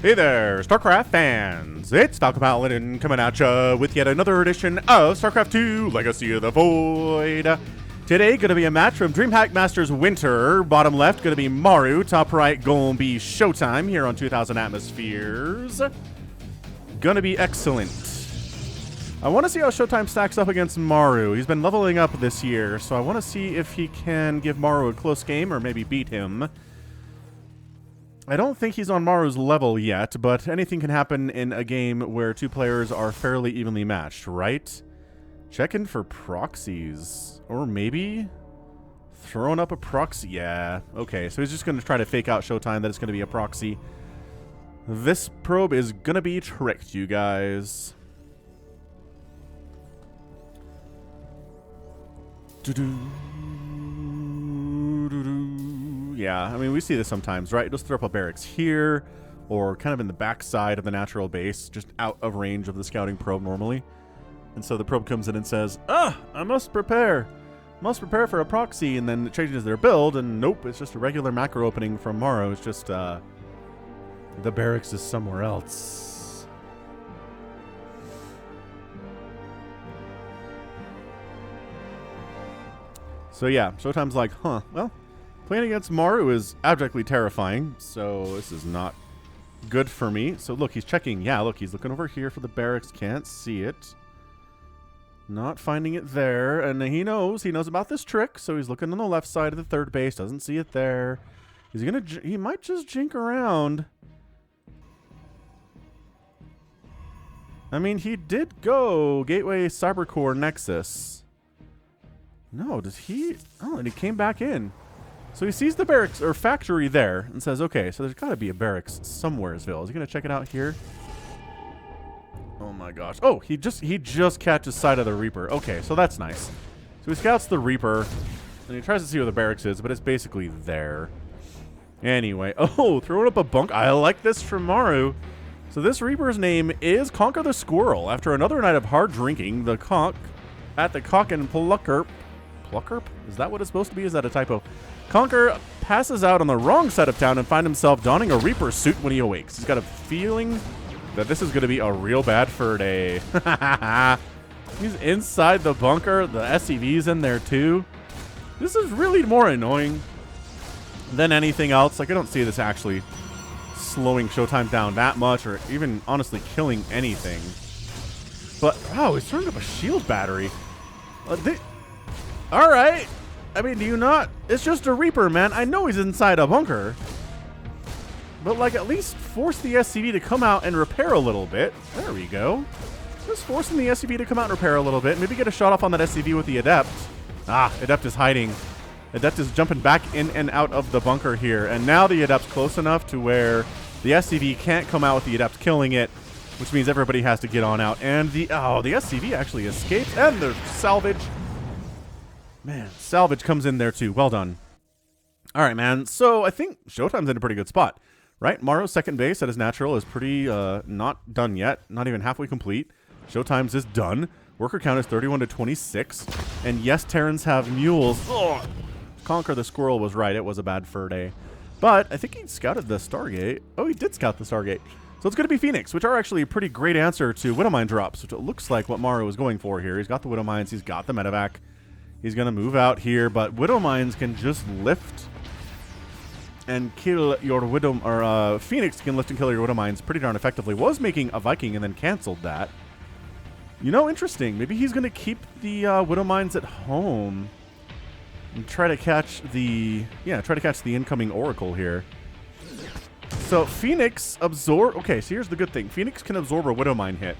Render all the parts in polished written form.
Hey there, StarCraft fans! It's Falcon Paladin coming at ya with yet another edition of StarCraft 2 Legacy of the Void. Today, gonna be a match from DreamHack Masters Winter. Bottom left, gonna be Maru. Top right, gonna be ShoWTimE here on 2000 Atmospheres. Gonna be excellent. I want to see how ShoWTimE stacks up against Maru. He's been leveling up this year, so I want to see if he can give Maru a close game or maybe beat him. I don't think he's on Maru's level yet, but anything can happen in a game where two players are fairly evenly matched, right? Checking for proxies. Or maybe throwing up a proxy. Yeah, okay, so he's just going to try to fake out ShoWTimE that it's going to be a proxy. This probe is going to be tricked, you guys. Yeah, I mean, we see this sometimes, right? Just throw up a barracks here, or kind of in the backside of the natural base, just out of range of the scouting probe normally. And so the probe comes in and says, I must prepare. Must prepare for a proxy, and then it changes their build, and nope, it's just a regular macro opening from Maru. It's just, the barracks is somewhere else. So yeah, ShoWTimE's like, well, playing against Maru is abjectly terrifying, so this is not good for me. So look, he's checking. Yeah, look, he's looking over here for the barracks. Can't see it. Not finding it there. And he knows about this trick, so he's looking on the left side of the third base. Doesn't see it there. He might just jink around. I mean, he did go Gateway Cybercore Nexus. No, does he? Oh, and he came back in. So he sees the barracks or factory there and says, okay, so there's got to be a barracks somewheresville. Is he going to check it out here? Oh my gosh. Oh, he just catches sight of the Reaper. Okay, so that's nice. So he scouts the Reaper and he tries to see where the barracks is, but it's basically there. Anyway, throwing up a bunk. I like this from Maru. So this Reaper's name is Conquer the Squirrel. After another night of hard drinking, the Conk at the Cock and Pluckerp. Pluckerp? Is that what it's supposed to be? Is that a typo? Conquer passes out on the wrong side of town and finds himself donning a Reaper suit when he awakes. He's got a feeling that this is going to be a real bad fur day. He's inside the bunker. The SCV's in there too. This is really more annoying than anything else. Like, I don't see this actually slowing ShoWTimE down that much or even honestly killing anything. But, he's throwing up a shield battery. All right. I mean, do you not? It's just a Reaper, man. I know he's inside a bunker. But, like, at least force the SCV to come out and repair a little bit. There we go. Just forcing the SCV to come out and repair a little bit. Maybe get a shot off on that SCV with the Adept. Adept is hiding. Adept is jumping back in and out of the bunker here. And now the Adept's close enough to where the SCV can't come out with the Adept killing it, which means everybody has to get on out. And the SCV actually escapes. And there's salvage. Man, salvage comes in there too. Well done. All right, man. So I think ShoWTimE's in a pretty good spot, right? Maru's second base at his natural is pretty not done yet. Not even halfway complete. ShoWTimE's is done. Worker count is 31 to 26. And yes, Terrans have mules. Ugh. Conquer the Squirrel was right. It was a bad fur day. But I think he scouted the Stargate. Oh, he did scout the Stargate. So it's going to be Phoenix, which are actually a pretty great answer to Widowmine drops, which it looks like what Maru is going for here. He's got the Widowmines. He's got the Medevac. He's going to move out here, but Widowmines can just lift and kill your Phoenix can lift and kill your Widowmines pretty darn effectively. Was making a Viking and then canceled that. You know, interesting. Maybe he's going to keep the Widowmines at home and try to catch the incoming Oracle here. So Phoenix absorb. Okay, so here's the good thing. Phoenix can absorb a Widowmine hit,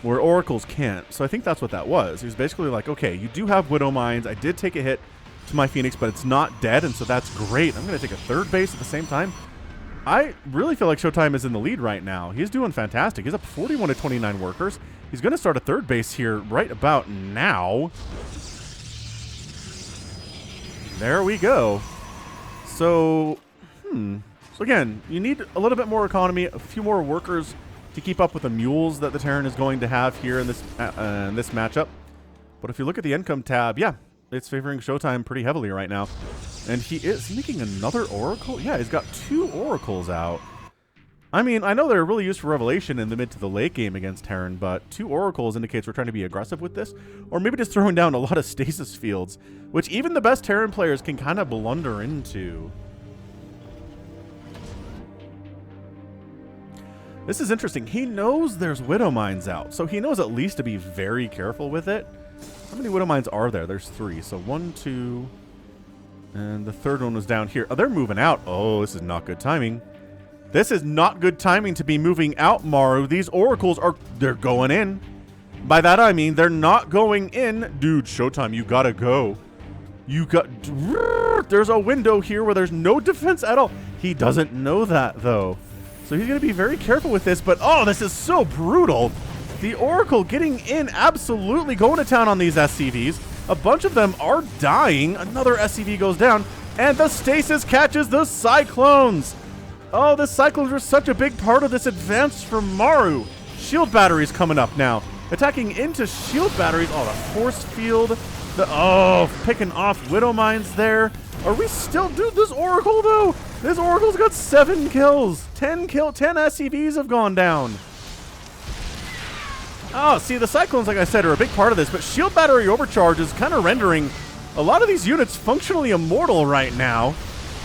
where Oracles can't. So I think that's what that was. He was basically like, okay, you do have Widowmines. I did take a hit to my Phoenix, but it's not dead, and so that's great. I'm going to take a third base at the same time. I really feel like ShoWTimE is in the lead right now. He's doing fantastic. He's up 41 to 29 workers. He's going to start a third base here right about now. There we go. So, So again, you need a little bit more economy, a few more workers to keep up with the mules that the Terran is going to have here in this matchup. But if you look at the income tab, yeah, it's favoring ShoWTimE pretty heavily right now. And he is making another Oracle? Yeah, he's got 2 Oracles out. I mean, I know they're really used for Revelation in the mid to the late game against Terran, but 2 Oracles indicates we're trying to be aggressive with this, or maybe just throwing down a lot of stasis fields, which even the best Terran players can kind of blunder into. This is interesting. He knows there's Widow Mines out, so he knows at least to be very careful with it. How many Widow Mines are there? There's 3. So 1, 2, and the third one was down here. Oh, they're moving out. Oh, this is not good timing. This is not good timing to be moving out, Maru. These Oracles they're going in. By that I mean they're not going in. Dude, ShoWTimE, you gotta go. There's a window here where there's no defense at all. He doesn't know that, though. So he's going to be very careful with this, but oh, this is so brutal. The Oracle getting in, absolutely going to town on these SCVs. A bunch of them are dying. Another SCV goes down, and the stasis catches the Cyclones. Oh, the Cyclones were such a big part of this advance from Maru. Shield batteries coming up now. Attacking into shield batteries. Oh, the force field. Picking off Widow Mines there. Are we still... Dude, this Oracle, though. This Oracle's got 7 kills. 10 SCVs have gone down. Oh, see, the Cyclones, like I said, are a big part of this, but shield battery overcharge is kind of rendering a lot of these units functionally immortal right now.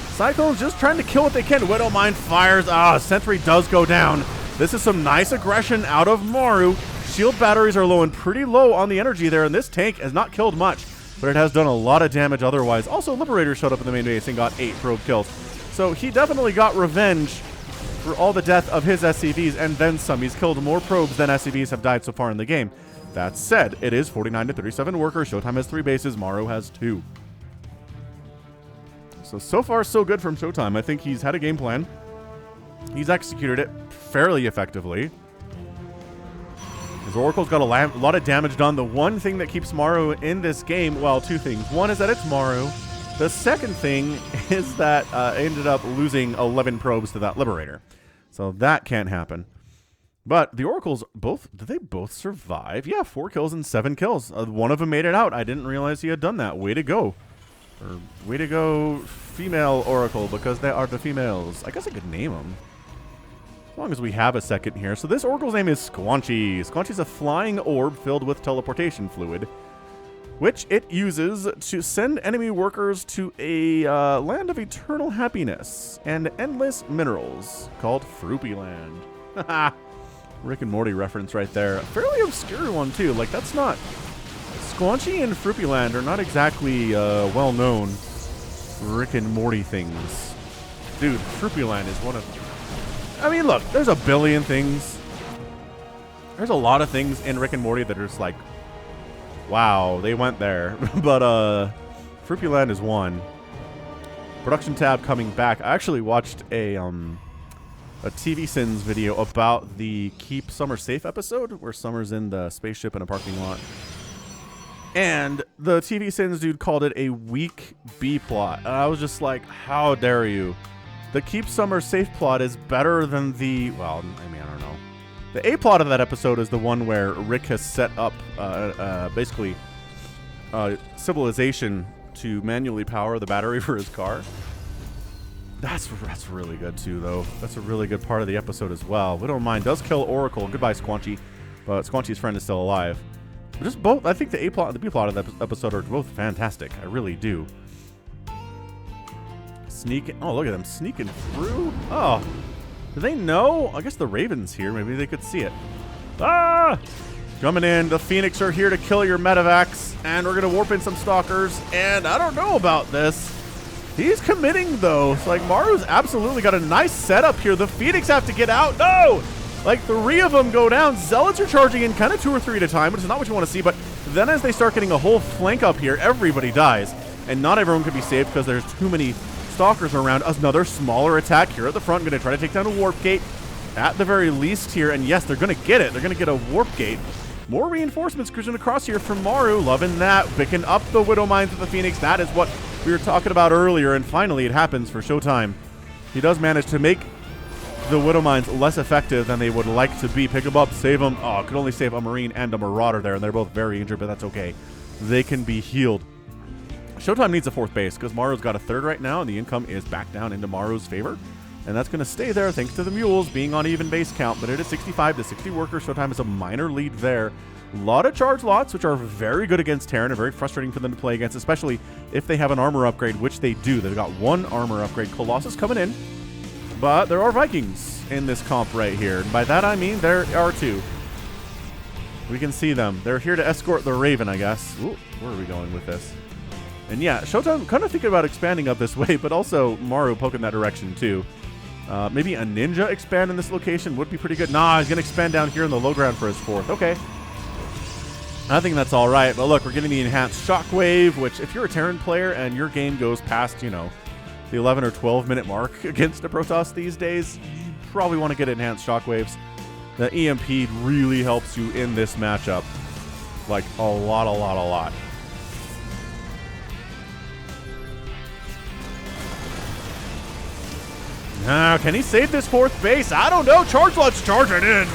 Cyclones just trying to kill what they can. Widow Mine fires. Sentry does go down. This is some nice aggression out of Maru. Shield batteries are low and pretty low on the energy there, and this tank has not killed much, but it has done a lot of damage otherwise. Also, Liberator showed up in the main base and got 8 probe kills. So he definitely got revenge for all the death of his SCVs and then some. He's killed more probes than SCVs have died so far in the game. That said, it is 49 to 37 workers. ShoWTimE has 3 bases. Maru has 2. So far, so good from ShoWTimE. I think he's had a game plan. He's executed it fairly effectively. His Oracle's got a lot of damage done. The one thing that keeps Maru in this game, well, 2 things. One is that it's Maru. The second thing is that I ended up losing 11 probes to that Liberator. So that can't happen. But the Oracles did they both survive? Yeah, 4 kills and 7 kills. One of them made it out. I didn't realize he had done that. Way to go. Or way to go, female Oracle, because they are the females. I guess I could name them. As long as we have a second here. So this Oracle's name is Squanchy. Squanchy's a flying orb filled with teleportation fluid, which it uses to send enemy workers to a land of eternal happiness and endless minerals called Fruity Land. Rick and Morty reference right there. A fairly obscure one, too. Like, that's not... Squanchy and Fruity Land are not exactly well-known Rick and Morty things. Dude, Fruity Land is one of... I mean, look, there's a billion things. There's a lot of things in Rick and Morty that are just like, wow, they went there. But Fruity Land is one. Production tab coming back. I actually watched a TV Sins video about the Keep Summer Safe episode where Summer's in the spaceship in a parking lot. And the TV Sins dude called it a weak B plot. And I was just like, how dare you? The Keep Summer Safe plot is better than the, well, I mean, I don't know. The A plot of that episode is the one where Rick has set up basically civilization to manually power the battery for his car. That's really good too, though. That's a really good part of the episode as well. Widow Mine does kill Oracle. Goodbye, Squanchy. But Squanchy's friend is still alive. But just both. I think the A plot and the B plot of the episode are both fantastic. I really do. Sneaking. Oh, look at them sneaking through. Oh, do they know? I guess the Raven's here. Maybe they could see it. Ah! Coming in. The Phoenix are here to kill your medevacs, and we're gonna warp in some stalkers. And I don't know about this. He's committing though. It's like Maru's absolutely got a nice setup here. The Phoenix have to get out. No! Like 3 of them go down. Zealots are charging in kind of 2 or 3 at a time, which is not what you want to see. But then as they start getting a whole flank up here, everybody dies. And not everyone can be saved because there's too many stalkers around. Another smaller attack here at the front. Going to try to take down a warp gate at the very least here. And yes, they're going to get it. They're going to get a warp gate. More reinforcements cruising across here from Maru. Loving that. Picking up the Widow Mines with the Phoenix. That is what we were talking about earlier. And finally, it happens for ShoWTimE. He does manage to make the Widow Mines less effective than they would like to be. Pick them up, save them. Oh, could only save a Marine and a Marauder there, and they're both very injured, but that's okay. They can be healed. ShoWTimE needs a 4th base because Maru's got a 3rd right now, and the income is back down into Maru's favor. And that's going to stay there thanks to the mules being on even base count. But it is 65 to 60 workers. ShoWTimE is a minor lead there. A lot of charge lots, which are very good against Terran and very frustrating for them to play against, especially if they have an armor upgrade, which they do. They've got one armor upgrade. Colossus coming in. But there are Vikings in this comp right here. And by that I mean there are two. We can see them. They're here to escort the Raven, I guess. Ooh, where are we going with this? And yeah, ShoWTimE kind of thinking about expanding up this way, but also Maru poking that direction too. Maybe a ninja expand in this location would be pretty good. Nah, he's going to expand down here in the low ground for his fourth. Okay. I think that's all right. But look, we're getting the enhanced shockwave, which if you're a Terran player and your game goes past, you know, the 11 or 12 minute mark against a Protoss these days, you probably want to get enhanced shockwaves. The EMP really helps you in this matchup. Like a lot. Now, can he save this fourth base? I don't know. Charge lots charging in.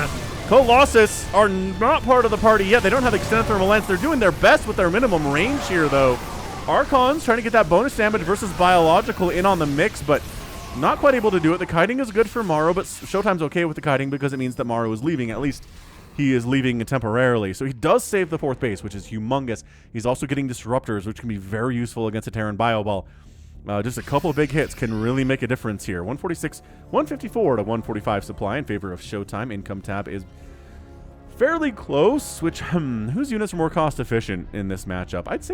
Colossus are not part of the party yet. They don't have extended thermal lens. They're doing their best with their minimum range here, though. Archon's trying to get that bonus damage versus biological in on the mix, but not quite able to do it. The kiting is good for Maru, but ShoWTimE's okay with the kiting because it means that Maru is leaving. At least he is leaving temporarily. So he does save the fourth base, which is humongous. He's also getting disruptors, which can be very useful against a Terran bio ball. Just a couple of big hits can really make a difference here. 146, 154 to 145 supply in favor of ShoWTimE. Income tab is fairly close, which, whose units are more cost efficient in this matchup? I'd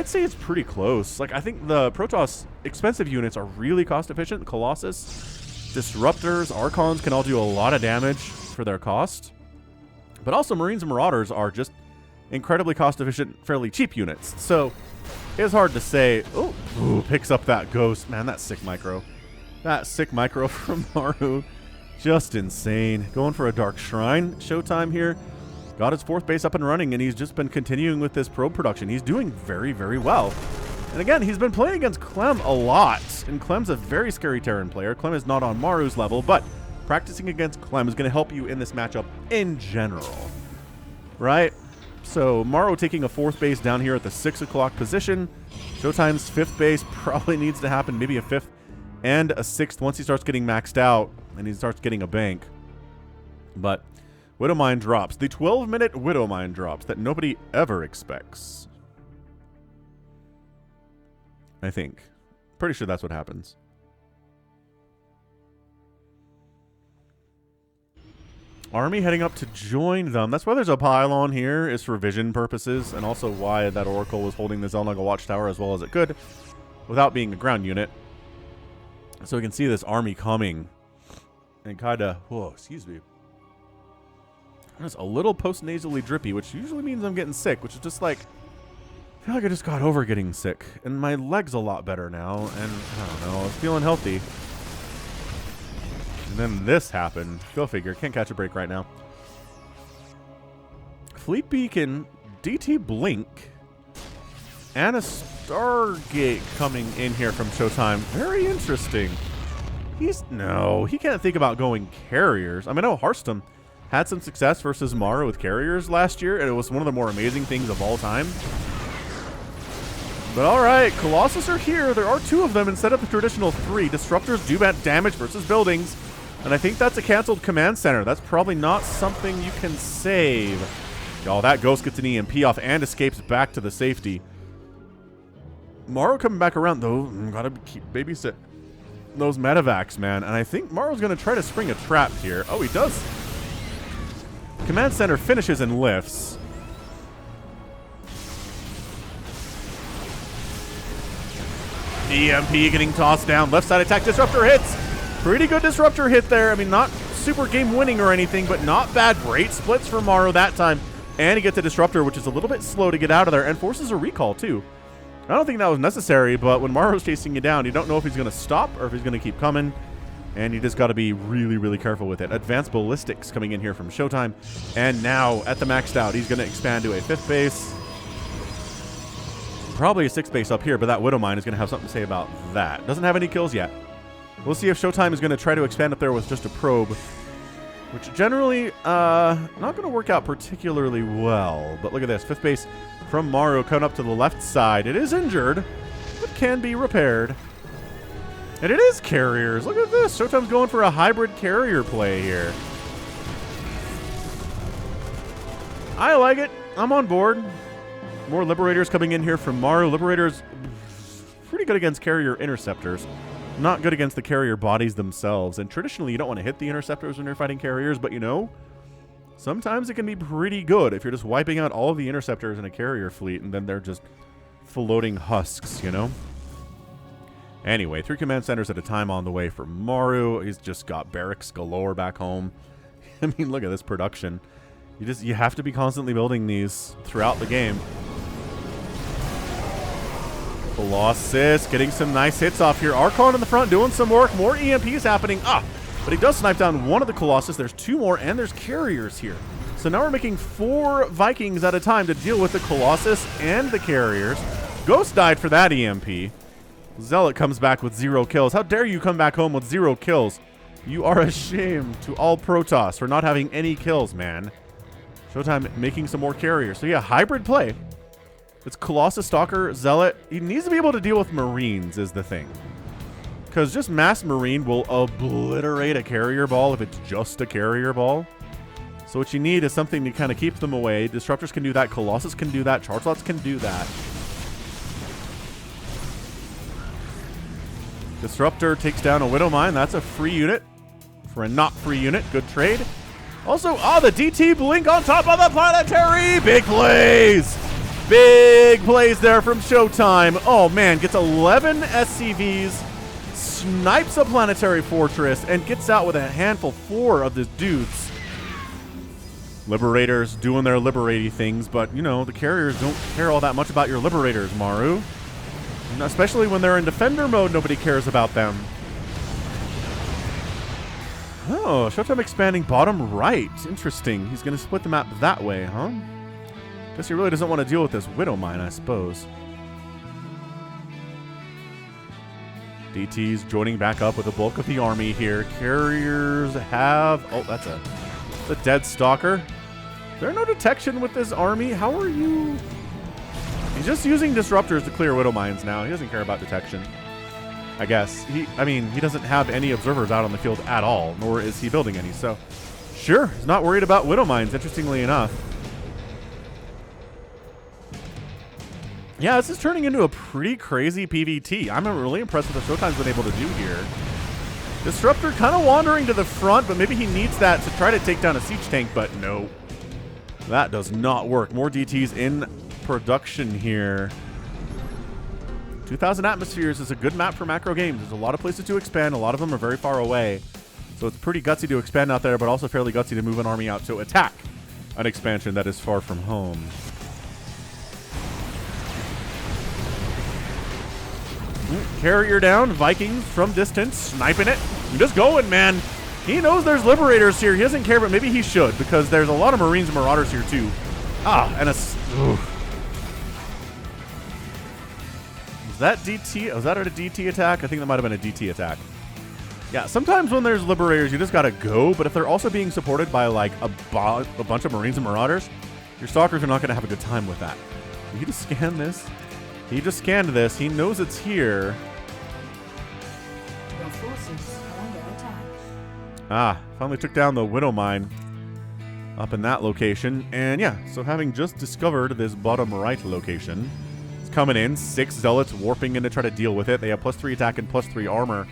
say it's pretty close. Like, I think the Protoss expensive units are really cost efficient. Colossus, Disruptors, Archons can all do a lot of damage for their cost. But also Marines and Marauders are just incredibly cost efficient, fairly cheap units. So it's hard to say. Oh, picks up that ghost. Man, that's sick micro. That sick micro from Maru. Just insane. Going for a Dark Shrine. ShoWTimE here. Got his fourth base up and running, and he's just been continuing with this probe production. He's doing very, very well. And again, he's been playing against Clem a lot. And Clem's a very scary Terran player. Clem is not on Maru's level, but practicing against Clem is going to help you in this matchup in general. Right? So Maru taking a fourth base down here at the 6 o'clock position. ShoWTimE's fifth base probably needs to happen, maybe a fifth and a sixth once he starts getting maxed out and he starts getting a bank. But Widowmine drops. The 12-minute Widowmine drops that nobody ever expects. I think. Pretty sure that's what happens. Army heading up to join them. That's why there's a pylon here, is for vision purposes, and also why that Oracle was holding the Xel'Naga Watchtower as well as it could without being a ground unit. So we can see this army coming and kind of, whoa, excuse me. It's a little post-nasally drippy, which usually means I'm getting sick, which is just like, I feel like I just got over getting sick. And my leg's a lot better now, and I don't know, I was feeling healthy. And then this happened. Go figure. Can't catch a break right now. Fleet Beacon, DT Blink, and a Stargate coming in here from ShoWTimE. Very interesting. He can't think about going carriers. I mean, I know Hearthstone had some success versus Maru with carriers last year, and it was one of the more amazing things of all time. But all right, Colossus are here. There are two of them instead of the traditional three. Disruptors do bad damage versus buildings, and I think that's a canceled command center. That's probably not something you can save. Oh, that ghost gets an EMP off and escapes back to the safety. Maru coming back around, though. Gotta keep babysit those medevacs, man. And I think Maru's going to try to spring a trap here. Oh, he does. Command center finishes and lifts. EMP getting tossed down. Left side attack. Disruptor hits. Pretty good disruptor hit there. I mean, not super game winning or anything, but not bad. Great splits for Maru that time. And he gets a disruptor, which is a little bit slow to get out of there, and forces a recall too. I don't think that was necessary, but when Maru's chasing you down, you don't know if he's going to stop or if he's going to keep coming. And you just got to be really, really careful with it. Advanced Ballistics coming in here from ShoWTimE. And now, at the maxed out, he's going to expand to a fifth base. Probably a sixth base up here, but that Widowmine is going to have something to say about that. Doesn't have any kills yet. We'll see if ShoWTimE is going to try to expand up there with just a probe, which generally not going to work out particularly well. But look at this. Fifth base from Maru coming up to the left side. It is injured, but can be repaired. And it is carriers. Look at this. ShoWTimE's going for a hybrid carrier play here. I like it. I'm on board. More Liberators coming in here from Maru. Liberators pretty good against carrier interceptors. Not good against the carrier bodies themselves. And traditionally, you don't want to hit the interceptors when you're fighting carriers, but you know, sometimes it can be pretty good if you're just wiping out all of the interceptors in a carrier fleet and then they're just floating husks, you know? Anyway, 3 command centers at a time on the way for Maru. He's just got barracks galore back home. I mean, look at this production. You have to be constantly building these throughout the game. Colossus getting some nice hits off here. Archon in the front doing some work. More EMPs happening. But he does snipe down one of the Colossus. There's 2 more, and there's carriers here. So now we're making 4 Vikings at a time to deal with the Colossus and the carriers. Ghost died for that EMP. Zealot comes back with 0 kills. How dare you come back home with 0 kills? You are a shame to all Protoss for not having any kills, man. ShoWTimE making some more carriers. So yeah, hybrid play. It's Colossus, Stalker, Zealot. He needs to be able to deal with Marines is the thing. Because just mass Marine will obliterate a carrier ball if it's just a carrier ball. So what you need is something to kind of keep them away. Disruptors can do that. Colossus can do that. Charge slots can do that. Disruptor takes down a Widow Mine. That's a free unit for a not free unit. Good trade. Also, the DT blink on top of the planetary. Big plays. Big plays there from ShoWTimE. Oh, man. Gets 11 SCVs. Snipes a planetary fortress. And gets out with a handful 4 of the dudes. Liberators doing their liberating things. But, you know, the carriers don't care all that much about your Liberators, Maru. Especially when they're in defender mode, nobody cares about them. Oh, ShoWTimE expanding bottom right. Interesting. He's going to split the map that way, huh? Guess he really doesn't want to deal with this Widow Mine, I suppose. DT's joining back up with the bulk of the army here. Carriers have... Oh, that's a dead Stalker. Is there no detection with this army? How are you... He's just using disruptors to clear Widow Mines now. He doesn't care about detection. I guess. I mean, he doesn't have any observers out on the field at all, nor is he building any. So, sure, he's not worried about Widow Mines, interestingly enough. Yeah, this is turning into a pretty crazy PvT. I'm really impressed with what ShoWTimE's been able to do here. Disruptor kind of wandering to the front, but maybe he needs that to try to take down a siege tank, but no. That does not work. More DTs in production here. 2,000 atmospheres is a good map for macro games. There's a lot of places to expand. A lot of them are very far away. So it's pretty gutsy to expand out there, but also fairly gutsy to move an army out to attack an expansion that is far from home. Carrier down. Vikings from distance. Sniping it. Just going, man. He knows there's Liberators here. He doesn't care, but maybe he should, because there's a lot of Marines and Marauders here, too. And a... Oof. Was that DT? Was that a DT attack? I think that might have been a DT attack. Yeah, sometimes when there's Liberators, you just gotta go, but if they're also being supported by, like, a bunch of Marines and Marauders, your Stalkers are not gonna have a good time with that. Did he just scan this? He just scanned this. He knows it's here. Your forces are under attack. Finally took down the Widow Mine up in that location. And yeah, so having just discovered this bottom right location, it's coming in. 6 Zealots warping in to try to deal with it. They have +3 attack and +3 armor.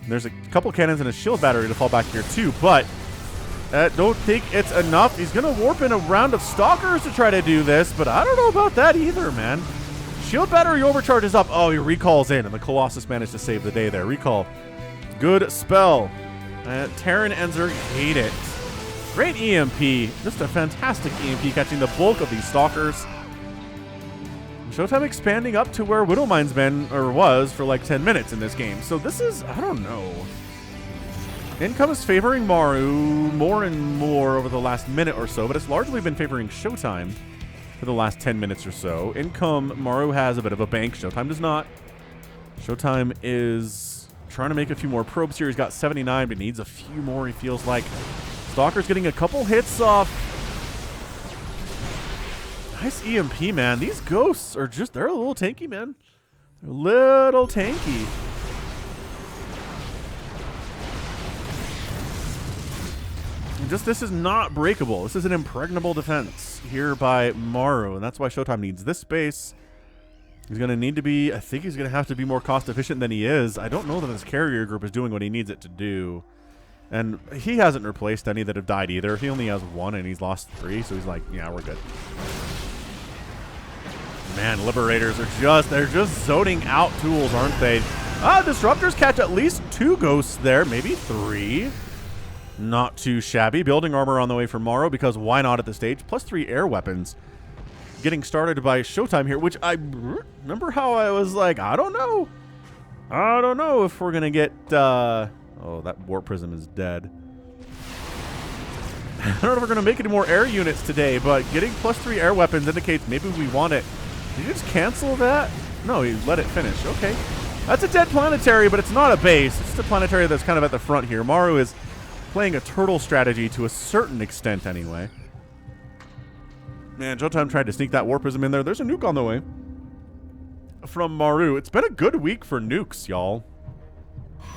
And there's a couple cannons and a shield battery to fall back here too, but don't think it's enough. He's going to warp in a round of Stalkers to try to do this, but I don't know about that either, man. Shield battery overcharges up. Oh, he recalls in, and the Colossus managed to save the day there. Recall. Good spell. Terran and Zerg hate it. Great EMP. Just a fantastic EMP catching the bulk of these Stalkers. ShoWTimE expanding up to where Widow Mine's been, or was, for like 10 minutes in this game. So this is, I don't know. Income is favoring Maru more and more over the last minute or so, but it's largely been favoring ShoWTimE for the last 10 minutes or so. Income, Maru has a bit of a bank. ShoWTimE does not. ShoWTimE is trying to make a few more probes here. He's got 79, but needs a few more, he feels like. Stalker's getting a couple hits off. Nice EMP, man. These ghosts are just, they're a little tanky, man. They're a little tanky. Just this is not breakable. This is an impregnable defense here by Maru, and that's why ShoWTimE needs this space. He's going to need to be, I think he's going to have to be more cost efficient than he is. I don't know that his carrier group is doing what he needs it to do. And he hasn't replaced any that have died either. He only has 1 and he's lost 3, so he's like, yeah, we're good. Man, Liberators are they're just zoning out tools, aren't they? Disruptors catch at least 2 ghosts there, maybe 3. Not too shabby. Building armor on the way for Maru, because why not at this stage? Plus 3 air weapons. Getting started by ShoWTimE here, which I remember how I was like, I don't know. I don't know if we're going to get... oh, that warp prism is dead. I don't know if we're going to make any more air units today, but getting plus 3 air weapons indicates maybe we want it. Did you just cancel that? No, he let it finish. Okay. That's a dead planetary, but it's not a base. It's just a planetary that's kind of at the front here. Maru is playing a turtle strategy to a certain extent anyway. Man, ShoWTimE tried to sneak that warp prism in there. There's a nuke on the way from Maru. It's been a good week for nukes, y'all.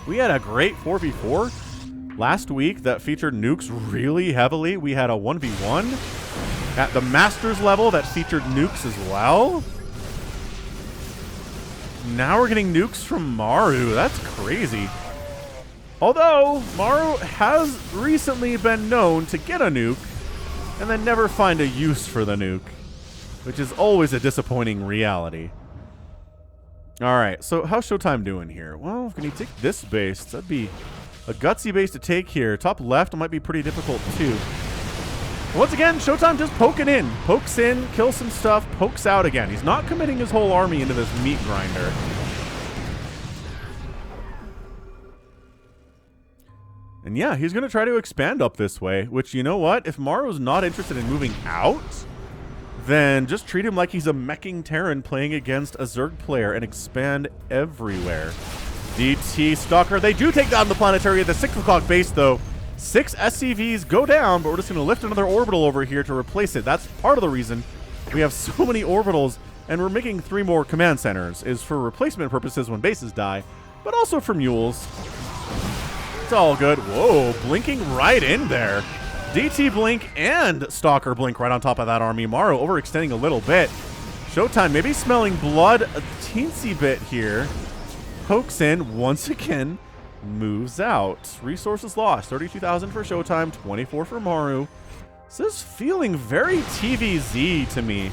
We had a great 4v4 last week that featured nukes really heavily. We had a 1v1 at the Masters level that featured nukes as well. Now we're getting nukes from Maru. That's crazy. Although, Maru has recently been known to get a nuke and then never find a use for the nuke, which is always a disappointing reality. Alright, so how's ShoWTimE doing here? Well, can he take this base? That'd be a gutsy base to take here. Top left might be pretty difficult too. Once again, ShoWTimE just poking in. Pokes in, kills some stuff, pokes out again. He's not committing his whole army into this meat grinder. And yeah, he's going to try to expand up this way, which, you know what? If Maru's not interested in moving out, then just treat him like he's a meching Terran playing against a Zerg player and expand everywhere. DT Stalker, they do take down the planetary at the 6 o'clock base, though. 6 SCVs go down, but we're just going to lift another orbital over here to replace it. That's part of the reason we have so many orbitals, and we're making 3 more command centers, is for replacement purposes when bases die, but also for mules. It's all good. Whoa, blinking right in there. DT blink and Stalker blink right on top of that army. Maru overextending a little bit. ShoWTimE maybe smelling blood a teensy bit here. Pokes in once again, moves out. Resources lost. 32,000 for ShoWTimE, 24 for Maru. This is feeling very TVZ to me.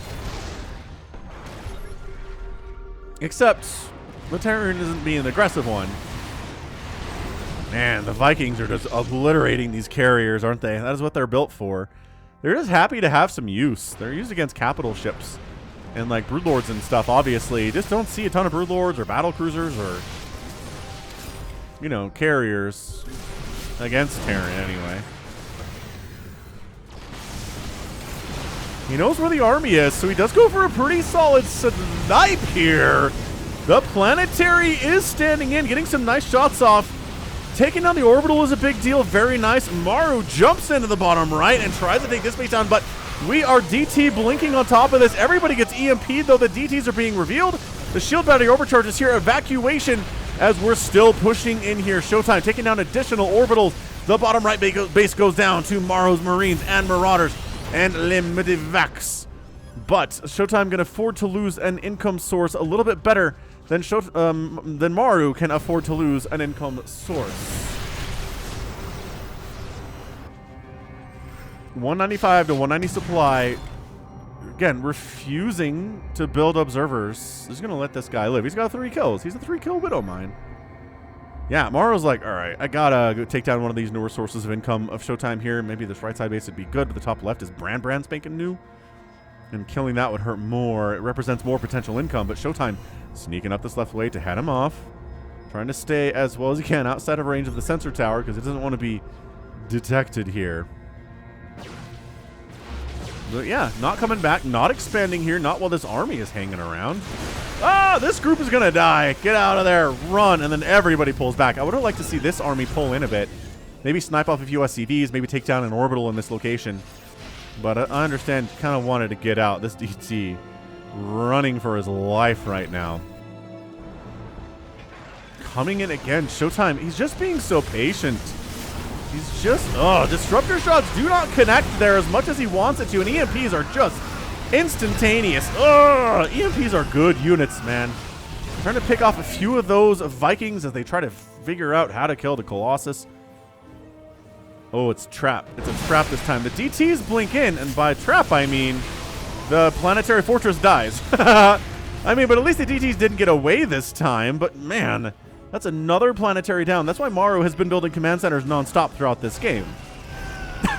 Except the Terran isn't being the aggressive one. Man, the Vikings are just obliterating these carriers, aren't they? That is what they're built for. They're just happy to have some use. They're used against capital ships and like broodlords and stuff, obviously. You just don't see a ton of broodlords or battle cruisers or, you know, carriers against Terran anyway. He knows where the army is, so he does go for a pretty solid snipe here. The planetary is standing in, getting some nice shots off. Taking down the orbital is a big deal. Very nice. Maru jumps into the bottom right and tries to take this base down, but we are DT blinking on top of this. Everybody gets EMP'd, though the DTs are being revealed. The shield battery overcharges here. Evacuation as we're still pushing in here. ShoWTimE taking down additional orbitals. The bottom right base goes down to Maru's Marines and Marauders and Limitivax. But ShoWTimE can afford to lose an income source a little bit better than Maru can afford to lose an income source. 195 to 190 supply. Again, refusing to build observers. He's going to let this guy live. He's got 3 kills. He's a 3-kill Widow Mine. Yeah, Maru's like, all right, I got to go take down one of these newer sources of income of ShoWTimE here. Maybe this right side base would be good, but the top left is brand spanking new. And killing that would hurt more. It represents more potential income, but ShoWTimE sneaking up this left way to head him off. Trying to stay as well as he can outside of range of the sensor tower because it doesn't want to be detected here. But yeah, not coming back, not expanding here, not while this army is hanging around. Ah, this group is going to die. Get out of there, run, and then everybody pulls back. I would have liked to see this army pull in a bit. Maybe snipe off a few SCVs, maybe take down an orbital in this location. But I understand, kind of wanted to get out. This DT running for his life right now. Coming in again, ShoWTimE, he's just being so patient. He's just, disruptor shots do not connect there as much as he wants it to, and EMPs are just instantaneous. EMPs are good units, man. Trying to pick off a few of those Vikings as they try to figure out how to kill the Colossus. Oh, it's trap. It's a trap this time. The DTs blink in, and by trap I mean the planetary fortress dies. I mean, but at least the DTs didn't get away this time, but man, that's another planetary down. That's why Maru has been building command centers nonstop throughout this game.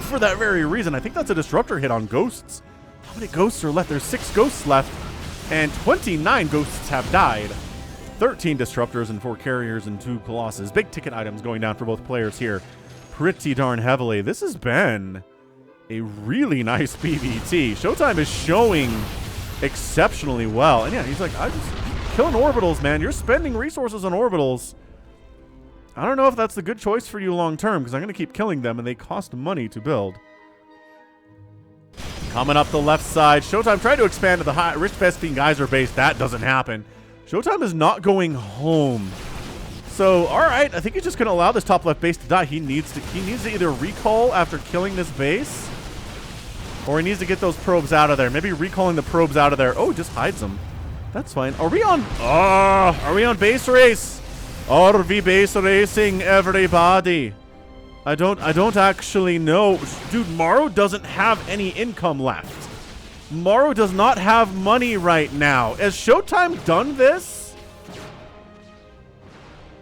For that very reason. I think that's a disruptor hit on ghosts. How many ghosts are left? There's 6 ghosts left, and 29 ghosts have died. 13 disruptors and 4 carriers and 2 colossus. Big ticket items going down for both players here pretty darn heavily. This has been a really nice PvT. ShoWTimE is showing exceptionally well. And yeah, he's like, I'm just killing orbitals, man. You're spending resources on orbitals. I don't know if that's the good choice for you long term, because I'm going to keep killing them, and they cost money to build. Coming up the left side, ShoWTimE tried to expand to the Rich Vespine Geyser base. That doesn't happen. ShoWTimE is not going home. So, all right, I think he's just going to allow this top left base to die. He needs to either recall after killing this base, or he needs to get those probes out of there. Maybe recalling the probes out of there. Oh, just hides them. That's fine. Are we on base race? Are we base racing, everybody? I don't actually know. Dude, Maru doesn't have any income left. Maru does not have money right now. Has ShoWTimE done this?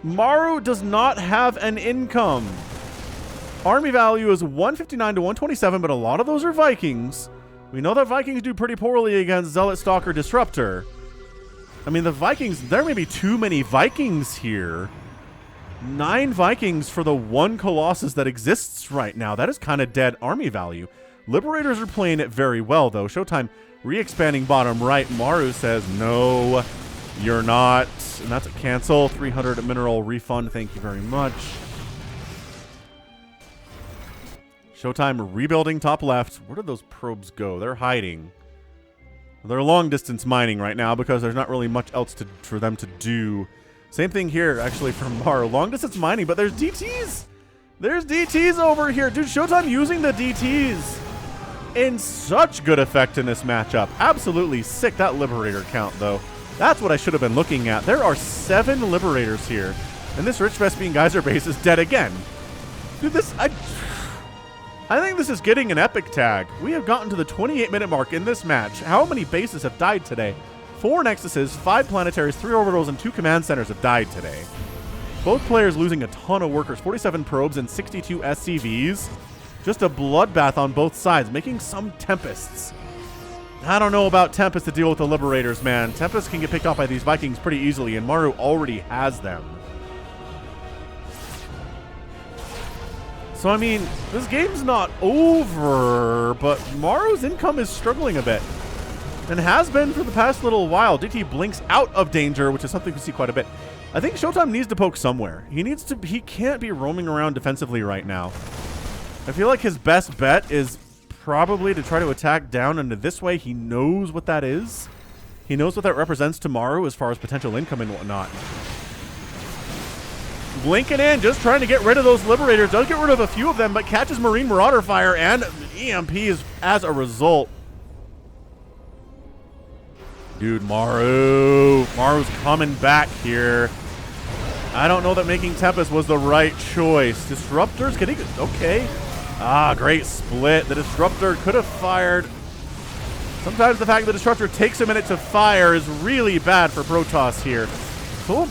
Maru does not have an income. Army value is 159 to 127, but a lot of those are Vikings. We know that Vikings do pretty poorly against Zealot, Stalker, Disruptor. I mean, the Vikings, there may be too many Vikings here. 9 Vikings for the 1 Colossus that exists right now. That is kind of dead army value. Liberators are playing it very well, though. ShoWTimE re-expanding bottom right. Maru says, no, you're not. And that's a cancel. 300 mineral refund. Thank you very much. ShoWTimE rebuilding top left. Where did those probes go? They're hiding. They're long distance mining right now because there's not really much else for them to do. Same thing here, actually, for Maru. Long distance mining, but there's DTs. There's DTs over here. Dude, ShoWTimE using the DTs in such good effect in this matchup. Absolutely sick. That Liberator count, though. That's what I should have been looking at. There are 7 Liberators here, and this Rich Vespine Geyser base is dead again. Dude, I think this is getting an epic tag. We have gotten to the 28-minute mark in this match. How many bases have died today? 4 Nexuses, 5 Planetaries, 3 Orbitals, and 2 Command Centers have died today. Both players losing a ton of workers, 47 probes and 62 SCVs. Just a bloodbath on both sides, making some Tempests. I don't know about Tempest to deal with the Liberators, man. Tempest can get picked off by these Vikings pretty easily, and Maru already has them. So, I mean, this game's not over, but Maru's income is struggling a bit. And has been for the past little while. DT blinks out of danger, which is something we see quite a bit. I think ShoWTimE needs to poke somewhere. He can't be roaming around defensively right now. I feel like his best bet is probably to try to attack down into this way. He knows what that is. He knows what that represents to Maru as far as potential income and whatnot. Blinking in, just trying to get rid of those Liberators. Does get rid of a few of them, but catches Marine Marauder fire and EMPs as a result. Dude, Maru's coming back here. I don't know that making Tempest was the right choice. Disruptors getting, okay. Ah, great split. The Disruptor could have fired. Sometimes the fact that the Disruptor takes a minute to fire is really bad for Protoss here.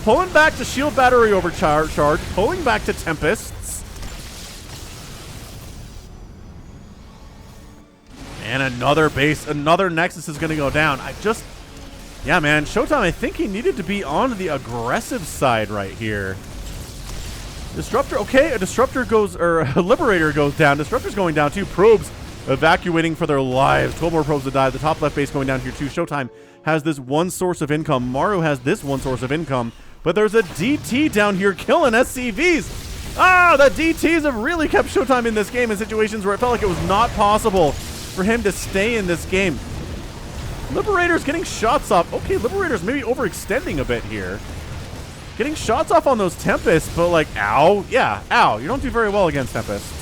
Pulling back to Shield Battery overcharge, pulling back to Tempests. And another base, another Nexus is going to go down. Yeah, man, ShoWTimE, I think he needed to be on the aggressive side right here. Disruptor, okay, a Disruptor goes, or a Liberator goes down. Disruptor's going down too. Probes evacuating for their lives. 12 more probes to die. The top left base going down here too. ShoWTimE has this one source of income. Maru has this one source of income. But there's a DT down here killing SCVs. Ah, the DTs have really kept ShoWTimE in this game in situations where it felt like it was not possible for him to stay in this game. Liberator's getting shots off. Okay, Liberator's maybe overextending a bit here. Getting shots off on those Tempests, but like, ow. Yeah, ow. You don't do very well against Tempests.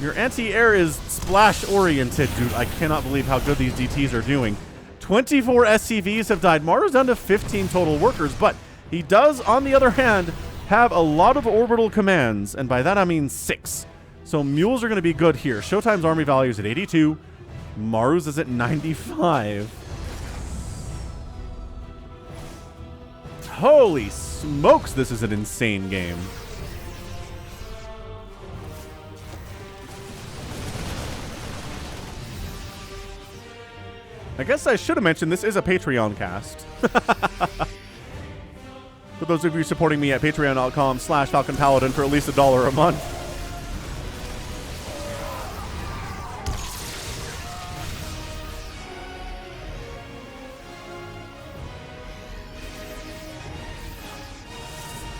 Your anti-air is splash-oriented, dude. I cannot believe how good these DTs are doing. 24 SCVs have died. Maru's down to 15 total workers, but he does, on the other hand, have a lot of orbital commands, and by that I mean 6. So mules are going to be good here. ShoWTimE's army value is at 82. Maru's is at 95. Holy smokes, this is an insane game. I guess I should have mentioned this is a Patreon cast. For those of you supporting me at patreon.com/Falcon Paladin for at least $1 a month.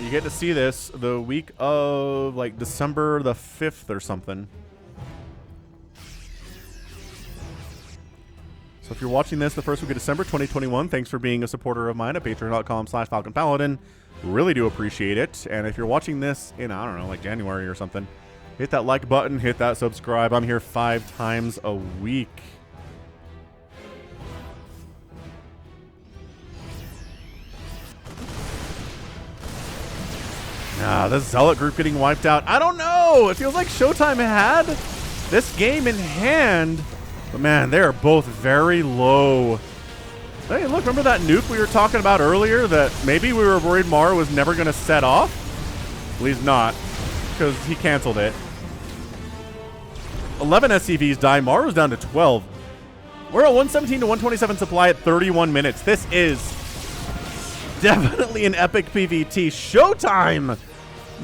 You get to see this the week of like December the 5th or something. So if you're watching this the first week of December 2021, thanks for being a supporter of mine at patreon.com/Falcon Paladin. Really do appreciate it. And if you're watching this in, I don't know, like January or something, hit that like button, hit that subscribe. I'm here 5 times a week. This Zealot group getting wiped out. I don't know. It feels like ShoWTimE had this game in hand. But man, they are both very low. Hey, look, remember that nuke we were talking about earlier that maybe we were worried Maru was never going to set off? Well, he's not, because he canceled it. 11 SCVs die. Maru's down to 12. We're at 117 to 127 supply at 31 minutes. This is definitely an epic PvT. ShoWTimE!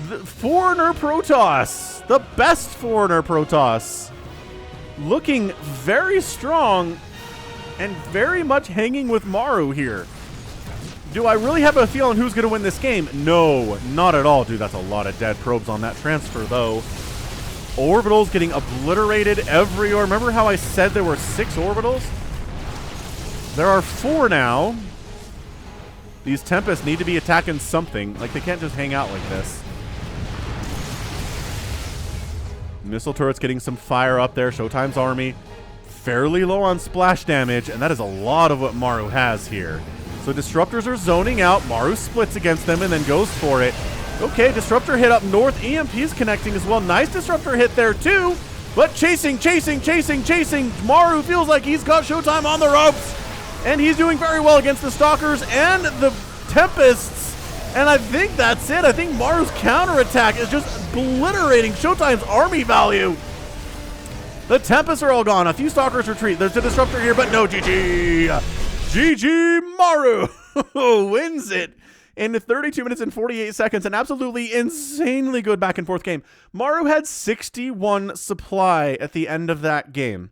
The Foreigner Protoss. The best Foreigner Protoss. Looking very strong and very much hanging with Maru here. Do I really have a feel on who's going to win this game? No, not at all. Dude, that's a lot of dead probes on that transfer, though. Orbitals getting obliterated everywhere. Remember how I said there were 6 orbitals? There are 4 now. These Tempests need to be attacking something. Like, they can't just hang out like this. Missile turrets getting some fire up there. ShoWTimE's army fairly low on splash damage, and that is a lot of what Maru has here. So disruptors are zoning out. Maru splits against them and then goes for it. Okay, disruptor hit up north. EMP is connecting as well. Nice disruptor hit there too, but chasing. Maru feels like he's got ShoWTimE on the ropes, and he's doing very well against the Stalkers and the Tempests. And I think that's it. I think Maru's counterattack is just obliterating ShoWTimE's army value. The Tempests are all gone. A few Stalkers retreat. There's a disruptor here, but no GG. GG Maru wins it in 32 minutes and 48 seconds. An absolutely insanely good back and forth game. Maru had 61 supply at the end of that game.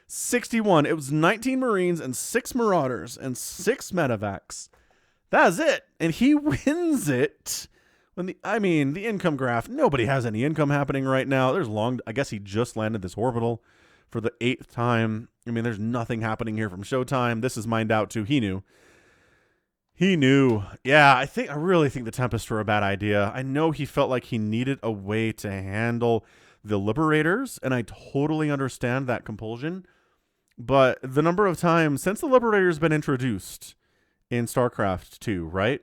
61. It was 19 Marines and 6 Marauders and 6 Medevacs. That's it. And he wins it. When the income graph, nobody has any income happening right now. I guess he just landed this orbital for the 8th time. I mean, there's nothing happening here from ShoWTimE. This is mined out too. He knew. Yeah, I really think the Tempests were a bad idea. I know he felt like he needed a way to handle the Liberators, and I totally understand that compulsion. But the number of times since the Liberator's been introduced in StarCraft 2, right?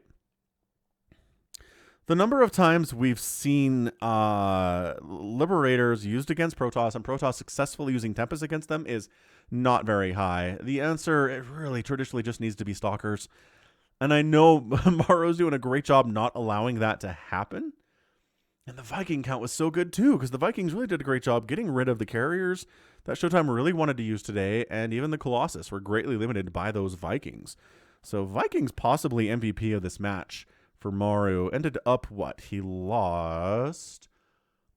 The number of times we've seen Liberators used against Protoss and Protoss successfully using Tempest against them is not very high. The answer, it really traditionally just needs to be Stalkers. And I know Maru's doing a great job not allowing that to happen. And the Viking count was so good too, because the Vikings really did a great job getting rid of the carriers that ShoWTimE really wanted to use today, and even the Colossus were greatly limited by those Vikings. So Vikings possibly MVP of this match for Maru. Ended up what? He lost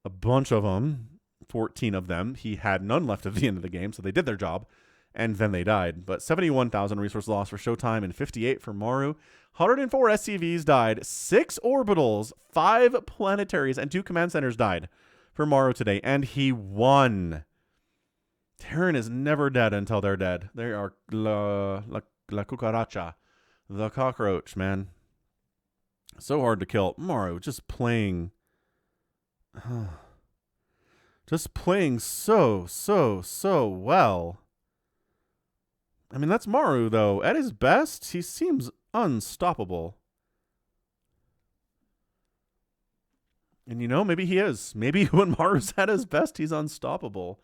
a bunch of them, 14 of them. He had none left at the end of the game, so they did their job, and then they died. But 71,000 resource loss for ShoWTimE and 58 for Maru. 104 SCVs died, 6 orbitals, 5 planetaries, and 2 command centers died for Maru today, and he won. Terran is never dead until they're dead. They are la cucaracha, the cockroach, man. So hard to kill. Maru just playing. Just playing so well. I mean, that's Maru, though. At his best, he seems unstoppable. And, you know, maybe he is. Maybe when Maru's at his best, he's unstoppable.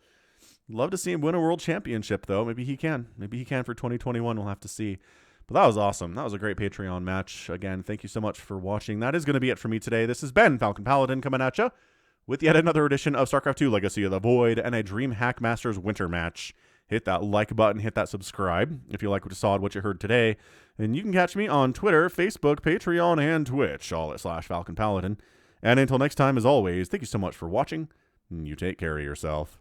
Love to see him win a world championship, though. Maybe he can. Maybe he can for 2021. We'll have to see. But that was awesome. That was a great Patreon match. Again, thank you so much for watching. That is going to be it for me today. This has been Falcon Paladin coming at you with yet another edition of StarCraft 2 Legacy of the Void and a DreamHack Masters winter match. Hit that like button, hit that subscribe if you like what you saw and what you heard today. And you can catch me on Twitter, Facebook, Patreon, and Twitch, all at /Falcon Paladin. And until next time, as always, thank you so much for watching. You take care of yourself.